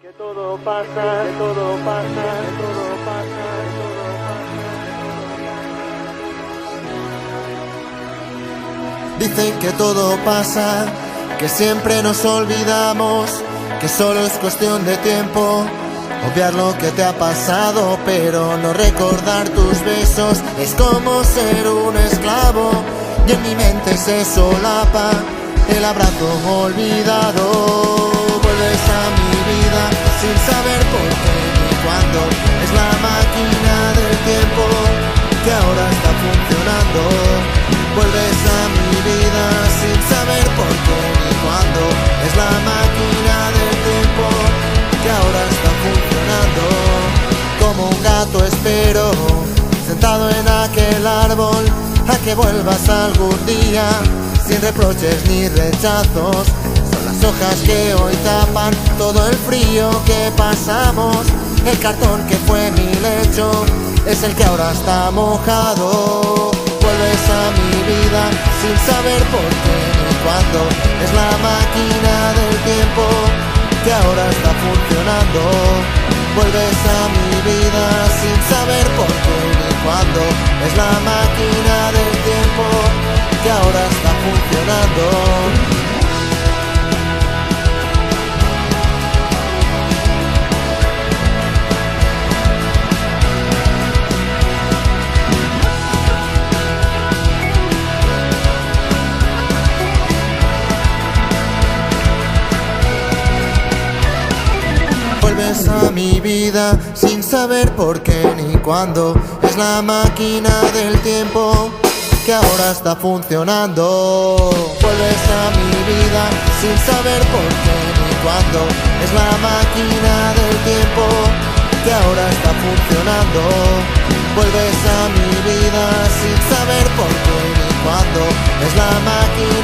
Que todo pasa, que todo pasa, que todo pasa, que todo pasa. Dicen que todo pasa, que siempre nos olvidamos, que solo es cuestión de tiempo obviar lo que te ha pasado, pero no recordar tus besos es como ser un esclavo, y en mi mente se solapa el abrazo olvidado. Vuelves a mi vida sin saber por qué ni cuándo, es la máquina del tiempo que ahora está funcionando. Vuelves a mi vida sin saber por qué ni cuándo, es la máquina del tiempo que ahora está funcionando. Como un gato espero, sentado en aquel árbol, a que vuelvas algún día, sin reproches ni rechazos. Son las hojas que hoy tapan todo el frío que pasamos. El cartón que fue mi lecho es el que ahora está mojado. Vuelves a mi vida sin saber por qué ni cuándo, es la máquina del tiempo que ahora está funcionando. Vuelves a mi vida sin saber por qué ni cuándo, es la máquina del tiempo que ahora está funcionando. Vuelves a mi vida sin saber por qué ni cuándo, es la máquina del tiempo que ahora está funcionando. Vuelves a mi vida sin saber por qué ni cuándo, es la máquina del tiempo que ahora está funcionando. Vuelves a mi vida sin saber por qué ni cuándo, es la máquina